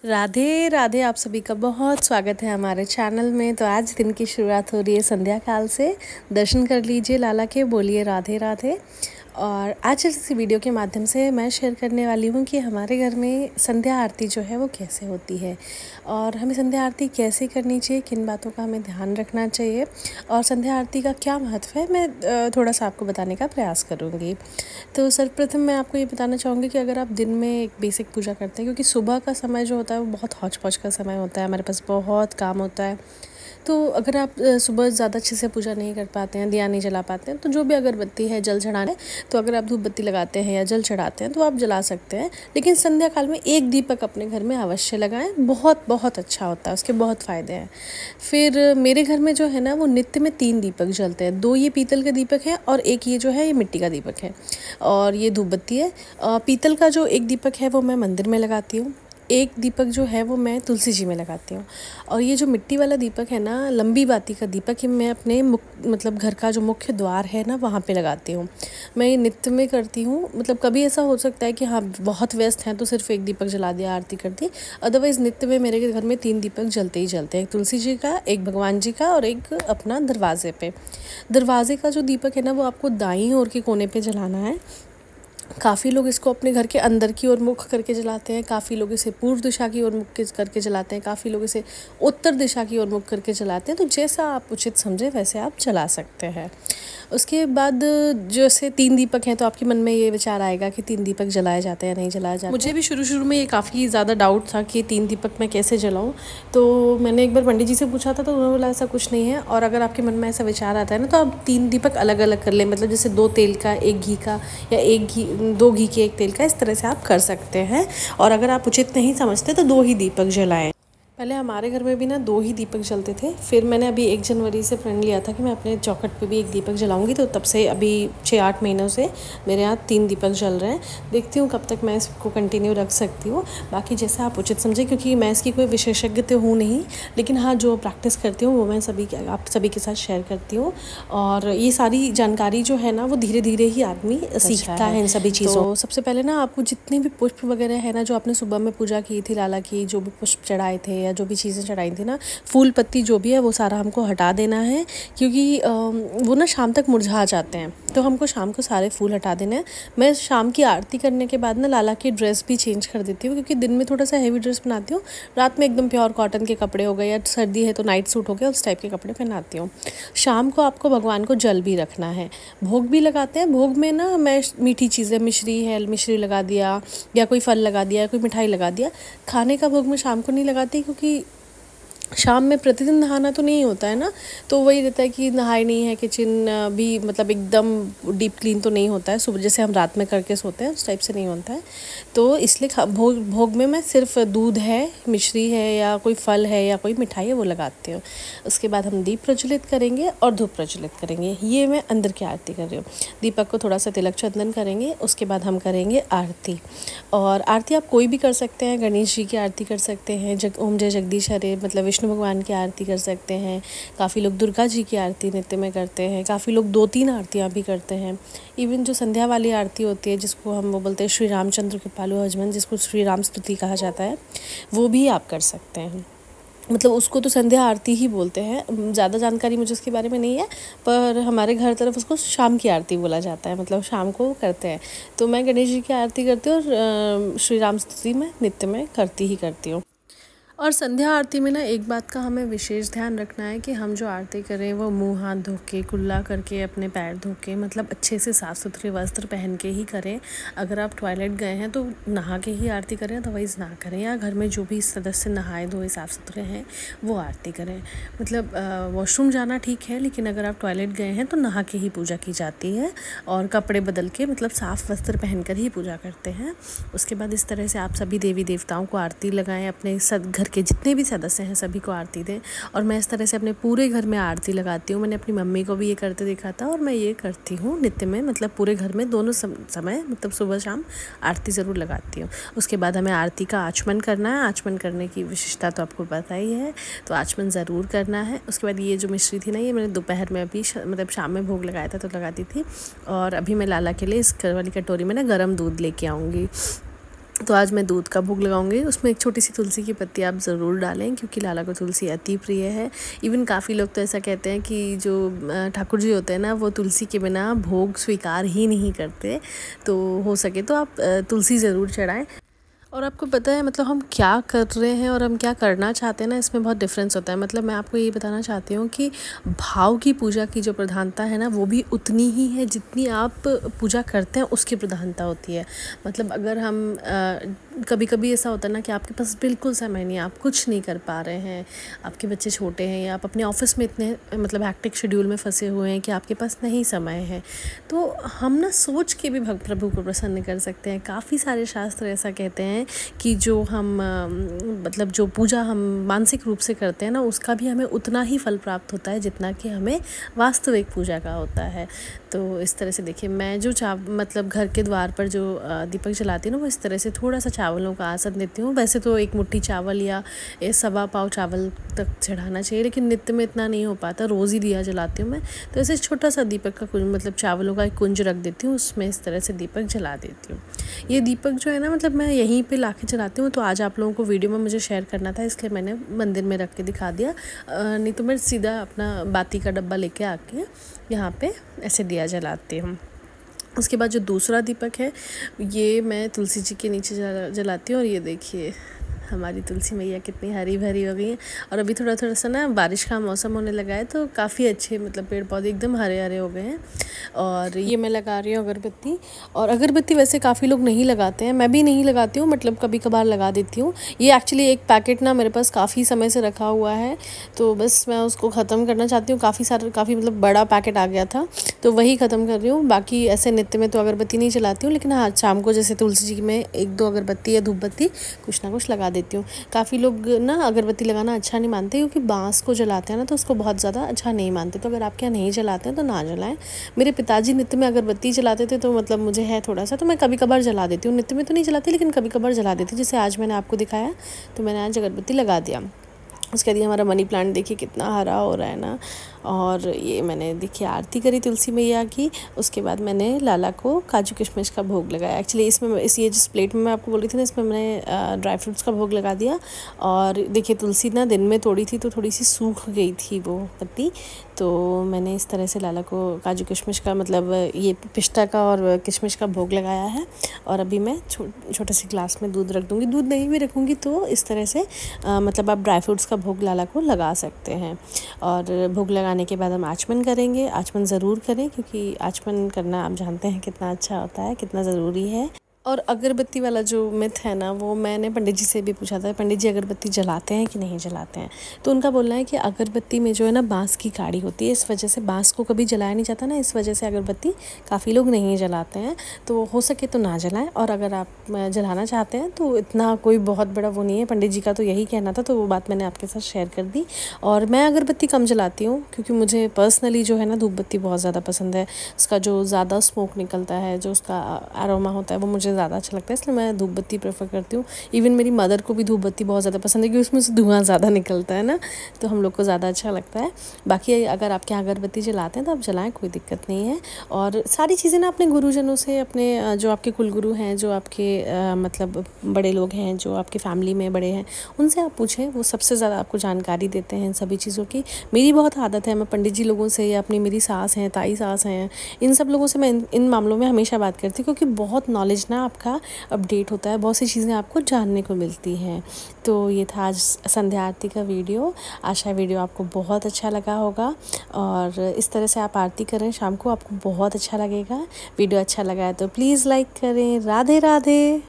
राधे राधे। आप सभी का बहुत स्वागत है हमारे चैनल में। तो आज दिन की शुरुआत हो रही है संध्या काल से। दर्शन कर लीजिए लाला के, बोलिए राधे राधे। और आज इस वीडियो के माध्यम से मैं शेयर करने वाली हूँ कि हमारे घर में संध्या आरती जो है वो कैसे होती है और हमें संध्या आरती कैसे करनी चाहिए, किन बातों का हमें ध्यान रखना चाहिए और संध्या आरती का क्या महत्व है, मैं थोड़ा सा आपको बताने का प्रयास करूँगी। तो सर्वप्रथम मैं आपको ये बताना चाहूँगी कि अगर आप दिन में एक बेसिक पूजा करते हैं, क्योंकि सुबह का समय जो होता है वो बहुत हौच पौच का समय होता है, हमारे पास बहुत काम होता है। तो अगर आप सुबह ज़्यादा अच्छे से पूजा नहीं कर पाते हैं, दिया नहीं जला पाते हैं, तो जो भी अगरबत्ती है, जल चढ़ाने, तो अगर आप धूप बत्ती लगाते हैं या जल चढ़ाते हैं तो आप जला सकते हैं। लेकिन संध्या काल में एक दीपक अपने घर में अवश्य लगाएं, बहुत बहुत अच्छा होता है, उसके बहुत फ़ायदे हैं। फिर मेरे घर में जो है ना वो नित्य में 3 दीपक जलते हैं। 2 ये पीतल के दीपक हैं और एक ये जो है ये मिट्टी का दीपक है और ये धूप बत्ती है। पीतल का जो एक दीपक है वो मैं मंदिर में लगाती हूँ, एक दीपक जो है वो मैं तुलसी जी में लगाती हूँ और ये जो मिट्टी वाला दीपक है ना, लंबी बाती का दीपक, ये मैं अपने मतलब घर का जो मुख्य द्वार है ना वहाँ पे लगाती हूँ। मैं ये नित्य में करती हूँ। मतलब कभी ऐसा हो सकता है कि हाँ बहुत व्यस्त हैं तो सिर्फ एक दीपक जला दिया, आरती कर दी। अदरवाइज़ नित्य में मेरे घर में 3 दीपक जलते ही जलते हैं, एक तुलसी जी का, एक भगवान जी का और एक अपना दरवाजे पे। दरवाजे का जो दीपक है ना वो आपको दाईं ओर के कोने पे जलाना है। काफ़ी लोग इसको अपने घर के अंदर की ओर मुख करके जलाते हैं, काफ़ी लोग इसे पूर्व दिशा की ओर मुख करके जलाते हैं, काफ़ी लोग इसे उत्तर दिशा की ओर मुख करके जलाते हैं। तो जैसा आप उचित समझें वैसे आप जला सकते हैं। उसके बाद जैसे 3 दीपक हैं तो आपके मन में ये विचार आएगा कि 3 दीपक जलाए जाते हैं या नहीं जलाए जाते। मुझे भी शुरू में ये काफ़ी ज़्यादा डाउट था कि 3 दीपक मैं कैसे जलाऊँ। तो मैंने एक बार पंडित जी से पूछा था तो उन्होंने बोला ऐसा कुछ नहीं है। और अगर आपके मन में ऐसा विचार आता है ना तो आप 3 दीपक अलग अलग कर लें, मतलब जैसे 2 तेल का, 1 घी का, या 2 घी के 1 तेल का, इस तरह से आप कर सकते हैं। और अगर आप उचित नहीं समझते तो 2 ही दीपक जलाएं। पहले हमारे घर में भी ना 2 ही दीपक जलते थे, फिर मैंने अभी 1 जनवरी से प्रण लिया था कि मैं अपने चौखट पे भी 1 दीपक जलाऊंगी। तो तब से अभी 6-8 महीनों से मेरे यहाँ 3 दीपक जल रहे हैं। देखती हूँ कब तक मैं इसको कंटिन्यू रख सकती हूँ, बाकी जैसे आप उचित समझें, क्योंकि मैं इसकी कोई विशेषज्ञ तो हूँ नहीं, लेकिन हाँ जो प्रैक्टिस करती हूँ वो मैं आप सभी के साथ शेयर करती हूँ। और ये सारी जानकारी जो है ना वो धीरे धीरे ही आदमी सीखता है इन सभी चीज़ों। तो सबसे पहले ना आपको जितने भी पुष्प वगैरह है ना, जो आपने सुबह में पूजा की थी लाला की, जो भी पुष्प चढ़ाए थे या जो भी चीज़ें चढ़ाई थी ना, फूल पत्ती जो भी है वो सारा हमको हटा देना है, क्योंकि वो ना शाम तक मुरझा जाते हैं। तो हमको शाम को सारे फूल हटा देने हैं। मैं शाम की आरती करने के बाद ना लाला की ड्रेस भी चेंज कर देती हूँ, क्योंकि दिन में थोड़ा सा हैवी ड्रेस बनाती हूँ, रात में एकदम प्योर कॉटन के कपड़े हो गए, या सर्दी है तो नाइट सूट हो गया, उस टाइप के कपड़े पहनाती हूँ। शाम को आपको भगवान को जल भी रखना है, भोग भी लगाते हैं। भोग में ना मैं मीठी चीज़ें, मिश्री है, मिश्री लगा दिया या कोई फल लगा दिया, कोई मिठाई लगा दिया। खाने का भोग मैं शाम को नहीं लगाती, क्योंकि शाम में प्रतिदिन नहाना तो नहीं होता है ना, तो वही रहता है कि नहाए नहीं है, किचन भी मतलब एकदम डीप क्लीन तो नहीं होता है, सुबह जैसे हम रात में करके सोते हैं उस टाइप से नहीं होता है। तो इसलिए भोग में मैं सिर्फ दूध है, मिश्री है या कोई फल है या कोई मिठाई है वो लगाती हूँ। उसके बाद हम दीप प्रज्वलित करेंगे और धूप प्रज्वलित करेंगे। ये मैं अंदर की आरती कर रही हूँ। दीपक को थोड़ा सा तिलक चंदन करेंगे, उसके बाद हम करेंगे आरती। और आरती आप कोई भी कर सकते हैं, गणेश जी की आरती कर सकते हैं, ओम जय जगदीश हरे मतलब विष्णु भगवान की आरती कर सकते हैं। काफ़ी लोग दुर्गा जी की आरती नित्य में करते हैं, काफ़ी लोग 2-3 आरतियाँ भी करते हैं। इवन जो संध्या वाली आरती होती है, जिसको हम वो बोलते हैं श्री रामचंद्र कृपालु हजमन, जिसको श्री राम स्तुति कहा जाता है, वो भी आप कर सकते हैं। मतलब उसको तो संध्या आरती ही बोलते हैं। ज़्यादा जानकारी मुझे उसके बारे में नहीं है, पर हमारे घर तरफ उसको शाम की आरती बोला जाता है, मतलब शाम को करते हैं। तो मैं गणेश जी की आरती करती हूँ और श्री राम स्तुति में नित्य में करती ही करती हूँ। और संध्या आरती में ना एक बात का हमें विशेष ध्यान रखना है कि हम जो आरती करें वो मुंह हाथ धो के, कुल्ला करके, अपने पैर धो के, मतलब अच्छे से साफ़ सुथरे वस्त्र पहन के ही करें। अगर आप टॉयलेट गए हैं तो नहा के ही आरती करें, अदरवाइज़ ना करें। या घर में जो भी सदस्य नहाए धोए साफ़ सुथरे हैं वो आरती करें। मतलब वॉशरूम जाना ठीक है, लेकिन अगर आप टॉयलेट गए हैं तो नहा के ही पूजा की जाती है और कपड़े बदल के, मतलब साफ़ वस्त्र पहन कर ही पूजा करते हैं। उसके बाद इस तरह से आप सभी देवी देवताओं को आरती लगाएं, अपने घर के जितने भी सदस्य हैं सभी को आरती दें। और मैं इस तरह से अपने पूरे घर में आरती लगाती हूँ। मैंने अपनी मम्मी को भी ये करते देखा था और मैं ये करती हूँ नित्य में, मतलब पूरे घर में दोनों समय, मतलब सुबह शाम आरती ज़रूर लगाती हूँ। उसके बाद हमें आरती का आचमन करना है। आचमन करने की विशेषता तो आपको पता ही है, तो आचमन ज़रूर करना है। उसके बाद ये जो मिश्री थी ना, ये मैंने दोपहर में अभी मतलब शाम में भोग लगाया था तो लगाती थी। और अभी मैं लाला के लिए इस वाली कटोरी में ना गर्म दूध लेके आऊँगी। तो आज मैं दूध का भोग लगाऊंगी। उसमें एक छोटी सी तुलसी की पत्ती आप ज़रूर डालें, क्योंकि लाला को तुलसी अति प्रिय है। इवन काफ़ी लोग तो ऐसा कहते हैं कि जो ठाकुर जी होते हैं ना, वो तुलसी के बिना भोग स्वीकार ही नहीं करते। तो हो सके तो आप तुलसी ज़रूर चढ़ाएं। और आपको पता है मतलब हम क्या कर रहे हैं और हम क्या करना चाहते हैं ना, इसमें बहुत डिफरेंस होता है। मतलब मैं आपको ये बताना चाहती हूँ कि भाव की पूजा की जो प्रधानता है ना, वो भी उतनी ही है जितनी आप पूजा करते हैं उसकी प्रधानता होती है। मतलब अगर हम कभी कभी ऐसा होता है ना कि आपके पास बिल्कुल समय नहीं है, आप कुछ नहीं कर पा रहे हैं, आपके बच्चे छोटे हैं या आप अपने ऑफिस में इतने मतलब हैक्टिक शेड्यूल में फंसे हुए हैं कि आपके पास नहीं समय है, तो हम ना सोच के भी प्रभु को प्रसन्न कर सकते हैं। काफ़ी सारे शास्त्र ऐसा कहते हैं कि जो हम मतलब जो पूजा हम मानसिक रूप से करते हैं ना, उसका भी हमें उतना ही फल प्राप्त होता है जितना कि हमें वास्तविक पूजा का होता है। तो इस तरह से देखिए, मैं जो मतलब घर के द्वार पर जो दीपक जलाती हूँ ना, वो इस तरह से थोड़ा सा चावलों का आसन देती हूँ। वैसे तो 1 मुट्ठी चावल या 1.25 पाव चावल तक चढ़ाना चाहिए, लेकिन नित्य में इतना नहीं हो पाता, रोज़ ही दिया जलाती हूँ मैं। तो ऐसे छोटा सा दीपक का कुंज, मतलब चावलों का एक कुंज रख देती हूँ, उसमें इस तरह से दीपक जला देती हूँ। ये दीपक जो है ना, मतलब मैं यहीं पे लाके जलाती हूँ। तो आज आप लोगों को वीडियो में मुझे शेयर करना था, इसलिए मैंने मंदिर में रख के दिखा दिया। नहीं तो मैं सीधा अपना बाती का डब्बा लेके आके यहाँ पे ऐसे दिया जलाती हूँ। उसके बाद जो दूसरा दीपक है, ये मैं तुलसी जी के नीचे जलाती हूँ। और ये देखिए हमारी तुलसी मैया कितनी हरी भरी हो गई है। और अभी थोड़ा थोड़ा सा ना बारिश का मौसम होने लगा है, तो काफ़ी अच्छे मतलब पेड़ पौधे एकदम हरे हरे हो गए हैं। और ये मैं लगा रही हूँ अगरबत्ती। और अगरबत्ती वैसे काफ़ी लोग नहीं लगाते हैं, मैं भी नहीं लगाती हूँ, मतलब कभी कभार लगा देती हूँ। ये एक्चुअली एक पैकेट ना मेरे पास काफ़ी समय से रखा हुआ है, तो बस मैं उसको ख़त्म करना चाहती हूँ। काफ़ी मतलब बड़ा पैकेट आ गया था, तो वही ख़त्म कर रही हूँ। बाकी ऐसे नित्य में तो अगरबत्ती नहीं जलाती हूँ, लेकिन हाँ शाम को जैसे तुलसी जी में 1-2 अगरबत्ती या धूप बत्ती कुछ ना कुछ लगा देती हूँ। काफ़ी लोग ना अगरबत्ती लगाना अच्छा नहीं मानते, क्योंकि बाँस को जलाते हैं ना, तो उसको बहुत ज़्यादा अच्छा नहीं मानते। तो अगर आपके यहाँ नहीं जलाते हैं तो ना जलाएं। मेरे पिताजी नित्य में अगरबत्ती जलाते थे, तो मतलब मुझे है थोड़ा सा, तो मैं कभी कभार जला देती हूँ। नित्य में तो नहीं जलाती, लेकिन कभी कभार जला देती हूँ। जैसे आज मैंने आपको दिखाया, तो मैंने आज अगरबत्ती लगा दिया। उसके बाद हमारा मनी प्लांट देखिए कितना हरा हो रहा है ना। और ये मैंने देखिए आरती करी तुलसी मैया की। उसके बाद मैंने लाला को काजू किशमिश का भोग लगाया। एक्चुअली इसमें ये जिस प्लेट में मैं आपको बोल रही थी ना, इसमें मैंने ड्राई फ्रूट्स का भोग लगा दिया। और देखिए तुलसी ना दिन में तोड़ी थी, तो थोड़ी सी सूख गई थी वो पत्ती, तो मैंने इस तरह से लाला को काजू किशमिश का, मतलब ये पिस्ता का और किशमिश का भोग लगाया है। और अभी मैं छोटे से ग्लास में दूध रख दूँगी। दूध नहीं भी रखूँगी तो इस तरह से मतलब आप ड्राई फ्रूट्स का भोग लाला को लगा सकते हैं। और भोग लगाने के बाद हम आचमन करेंगे। आचमन ज़रूर करें, क्योंकि आचमन करना आप जानते हैं कितना अच्छा होता है, कितना ज़रूरी है। और अगरबत्ती वाला जो मिथ है ना, वो मैंने पंडित जी से भी पूछा था, पंडित जी अगरबत्ती जलाते हैं कि नहीं जलाते हैं। तो उनका बोलना है कि अगरबत्ती में जो है ना बांस की काड़ी होती है, इस वजह से बांस को कभी जलाया नहीं जाता ना, इस वजह से अगरबत्ती काफ़ी लोग नहीं जलाते हैं। तो हो सके तो ना जलाएं। और अगर आप जलाना चाहते हैं तो इतना कोई बहुत बड़ा वो नहीं है, पंडित जी का तो यही कहना था, तो वो बात मैंने आपके साथ शेयर कर दी। और मैं अगरबत्ती कम जलाती हूँ, क्योंकि मुझे पर्सनली जो है ना धूप बत्ती बहुत ज़्यादा पसंद है। उसका जो ज़्यादा स्मोक निकलता है, जो उसका अरोमा होता है, वो मुझे ज़्यादा अच्छा लगता है, इसलिए मैं धूप बत्ती प्रेफर करती हूँ। इवन मेरी मदर को भी धूप बत्ती बहुत ज़्यादा पसंद है, क्योंकि उसमें से धुआं ज़्यादा निकलता है ना, तो हम लोग को ज़्यादा अच्छा लगता है। बाकी अगर आपके यहाँ अगरबत्ती जलाते हैं तो आप जलाएं, कोई दिक्कत नहीं है। और सारी चीज़ें ना अपने गुरुजनों से, अपने जो आपके कुलगुरु हैं, जो आपके मतलब बड़े लोग हैं, जो आपके फैमिली में बड़े हैं, उनसे आप पूछें, वो सबसे ज़्यादा आपको जानकारी देते हैं इन सभी चीज़ों की। मेरी बहुत आदत है, मैं पंडित जी लोगों से या अपनी मेरी सास हैं, ताई सास हैं, इन सब लोगों से मैं इन मामलों में हमेशा बात करती हूँ, क्योंकि बहुत नॉलेज ना आपका अपडेट होता है, बहुत सी चीज़ें आपको जानने को मिलती हैं। तो ये था आज संध्या आरती का वीडियो। आशा वीडियो आपको बहुत अच्छा लगा होगा, और इस तरह से आप आरती करें शाम को, आपको बहुत अच्छा लगेगा। वीडियो अच्छा लगा है तो प्लीज़ लाइक करें। राधे राधे।